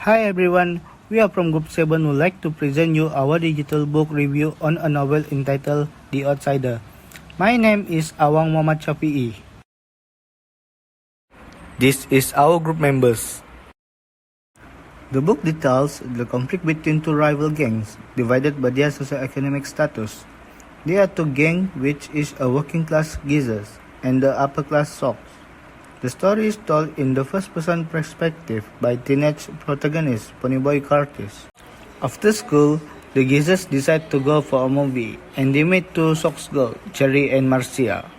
Hi everyone, we are from Group 7 would like to present you our digital book review on a novel entitled The Outsider. My name is Awang Syafie. This is our group members. The book details the conflict between two rival gangs divided by their socio-economic status. There are two gangs, which is a working-class geezers and the upper-class socks. The story is told in the first-person perspective by teenage protagonist Ponyboy Curtis. After school, the geezers decide to go for a movie, and they meet two socks girls, Cherry and Marcia.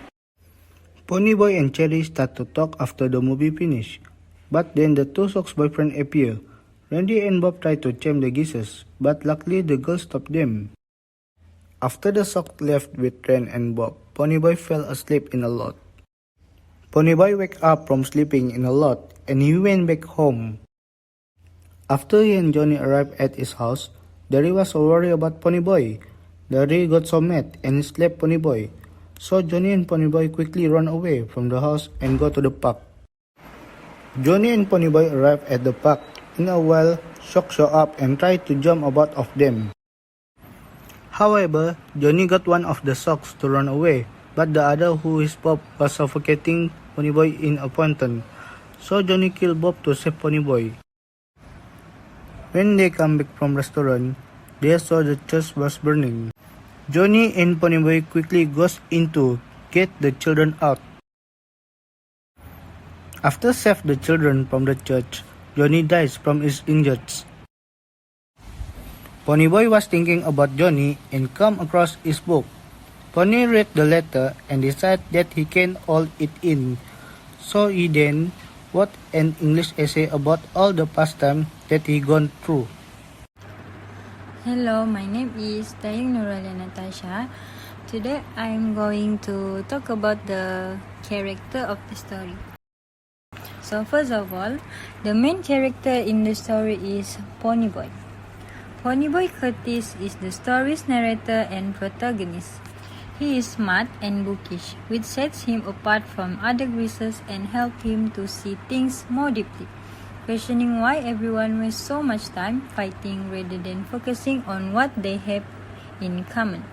Ponyboy and Cherry start to talk after the movie finish, but then the two socks boyfriends appear. Randy and Bob try to chase the geezers, but luckily the girls stop them. After the socks left with Ren and Bob, Ponyboy fell asleep in a lot. Ponyboy woke up from sleeping in a lot and he went back home. After he and Johnny arrived at his house, Derry was so worried about Ponyboy. Derry got so mad and he slapped Ponyboy. So Johnny and Ponyboy quickly run away from the house and go to the park. Johnny and Ponyboy arrived at the park. In a while, Shock show up and tried to jump about of them. However, Johnny got one of the socks to run away, but the other, who is Bob, was suffocating Ponyboy in a fountain. So Johnny killed Bob to save Ponyboy. When they come back from restaurant, they saw the church was burning. Johnny and Ponyboy quickly goes in to get the children out. After save the children from the church, Johnny dies from his injuries. Ponyboy was thinking about Johnny and come across his book. Pony read the letter and decided that he can hold it in. So he then wrote an English essay about all the pastime that he gone through. Hello, my name is Nuraliyah Natasya. Today I'm going to talk about the character of the story. So first of all, the main character in the story is Ponyboy. Ponyboy Curtis is the story's narrator and protagonist. He is smart and bookish, which sets him apart from other greasers and helps him to see things more deeply, questioning why everyone wastes so much time fighting rather than focusing on what they have in common.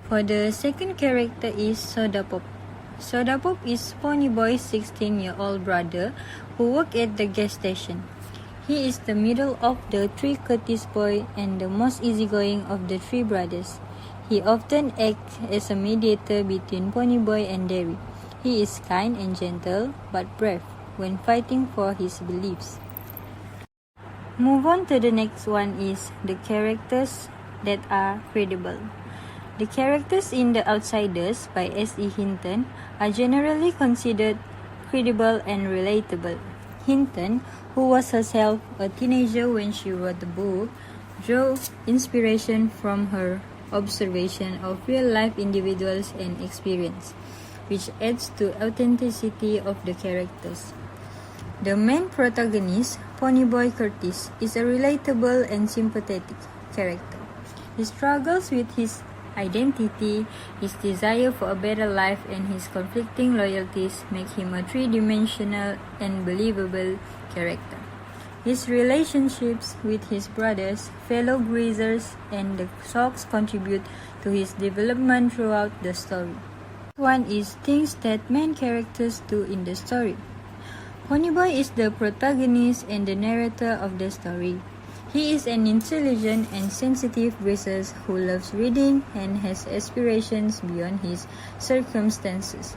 For the second character is Soda Pop. Soda Pop is Ponyboy's 16-year-old brother who works at the gas station. He is the middle of the three Curtis boys and the most easygoing of the three brothers. He often acts as a mediator between Ponyboy and Derry. He is kind and gentle, but brave when fighting for his beliefs. Move on to the next one is the characters that are credible. The characters in The Outsiders by S.E. Hinton are generally considered credible and relatable. Hinton, who was herself a teenager when she wrote the book, drew inspiration from her observation of real-life individuals and experience, which adds to authenticity of the characters. The main protagonist, Ponyboy Curtis, is a relatable and sympathetic character. He struggles with his identity, his desire for a better life, and his conflicting loyalties make him a three-dimensional and believable character. His relationships with his brothers, fellow greasers, and the socks contribute to his development throughout the story. One is things that main characters do in the story. Ponyboy is the protagonist and the narrator of the story. He is an intelligent and sensitive greaser who loves reading and has aspirations beyond his circumstances.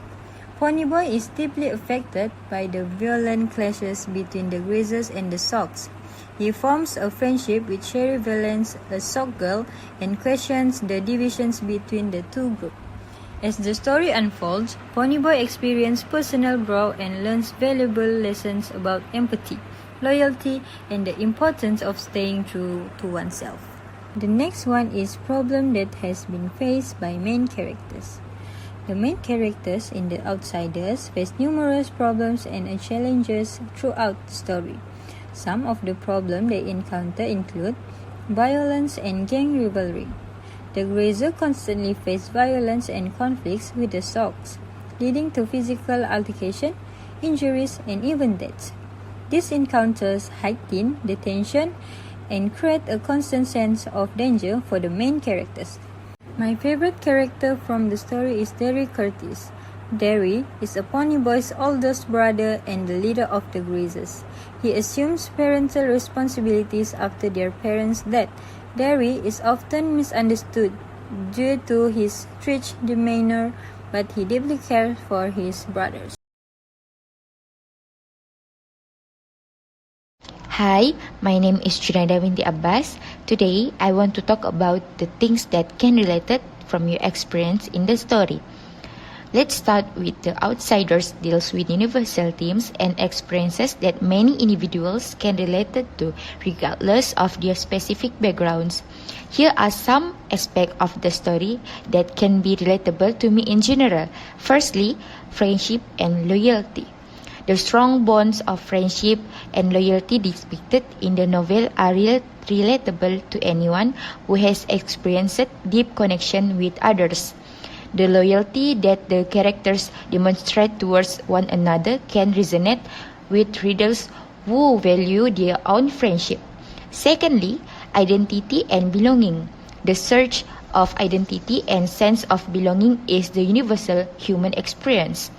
Ponyboy is deeply affected by the violent clashes between the greasers and the socks. He forms a friendship with Cherry Valance, a sock girl, and questions the divisions between the two groups. As the story unfolds, Ponyboy experiences personal growth and learns valuable lessons about empathy, loyalty, and the importance of staying true to oneself. The next one is problem that has been faced by main characters. The main characters in The Outsiders face numerous problems and challenges throughout the story. Some of the problems they encounter include violence and gang rivalry. The Grazer constantly face violence and conflicts with the Socks, leading to physical altercation, injuries, and even deaths. These encounters heighten the tension and create a constant sense of danger for the main characters. My favorite character from the story is Derry Curtis. Derry is a pony boy's oldest brother and the leader of the Greasers. He assumes parental responsibilities after their parents' death. Derry is often misunderstood due to his strict demeanor, but he deeply cares for his brothers. Hi, my name is Junaidah Binti Abbas. Today, I want to talk about the things that can relate it from your experience in the story. Let's start with The Outsiders deals with universal themes and experiences that many individuals can relate to regardless of their specific backgrounds. Here are some aspects of the story that can be relatable to me in general. Firstly, friendship and loyalty. The strong bonds of friendship and loyalty depicted in the novel are relatable to anyone who has experienced deep connection with others. The loyalty that the characters demonstrate towards one another can resonate with readers who value their own friendship. Secondly, identity and belonging. The search of identity and sense of belonging is the universal human experience.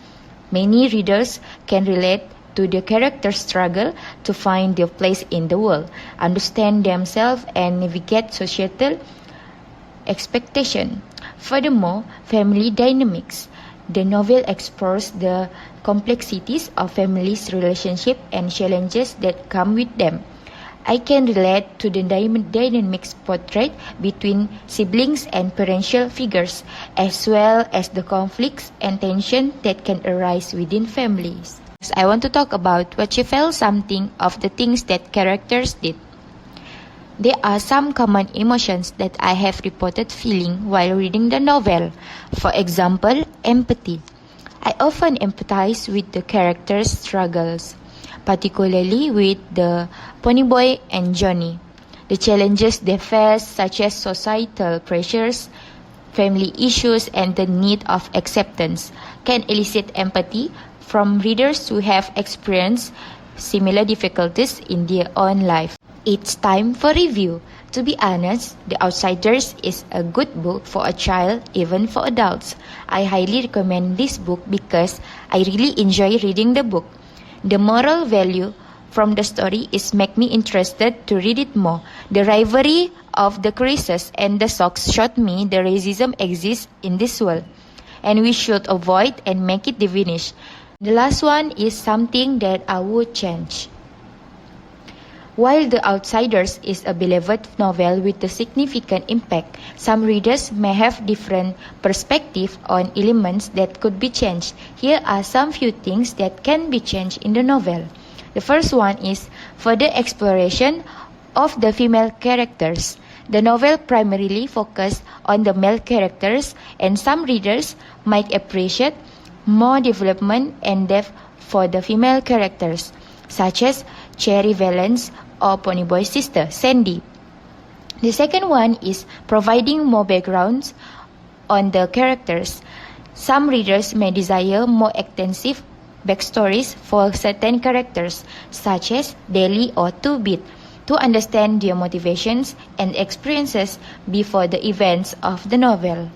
Many readers can relate to the characters' struggle to find their place in the world, understand themselves, and navigate societal expectation. Furthermore, family dynamics. The novel explores the complexities of families' relationship and challenges that come with them. I can relate to the dynamics portrayed between siblings and parental figures, as well as the conflicts and tension that can arise within families. I want to talk about what you felt something of the things that characters did. There are some common emotions that I have reported feeling while reading the novel. For example, empathy. I often empathize with the characters' struggles, particularly with the pony boy and Johnny. The challenges they face, such as societal pressures, family issues, and the need of acceptance, can elicit empathy from readers who have experienced similar difficulties in their own life. It's time for review. To be honest, The Outsiders is a good book for a child, even for adults. I highly recommend this book because I really enjoy reading the book. The moral value from the story is make me interested to read it more. The rivalry of the Greasers and the Sox showed me the racism exists in this world, and we should avoid and make it diminish. The last one is something that I would change. While The Outsiders is a beloved novel with a significant impact, some readers may have different perspectives on elements that could be changed. Here are some few things that can be changed in the novel. The first one is further exploration of the female characters. The novel primarily focused on the male characters, and some readers might appreciate more development and depth for the female characters, such as Cherry Valance or Ponyboy's sister, Sandy. The second one is providing more backgrounds on the characters. Some readers may desire more extensive backstories for certain characters, such as Daily or 2-Bit, to understand their motivations and experiences before the events of the novel.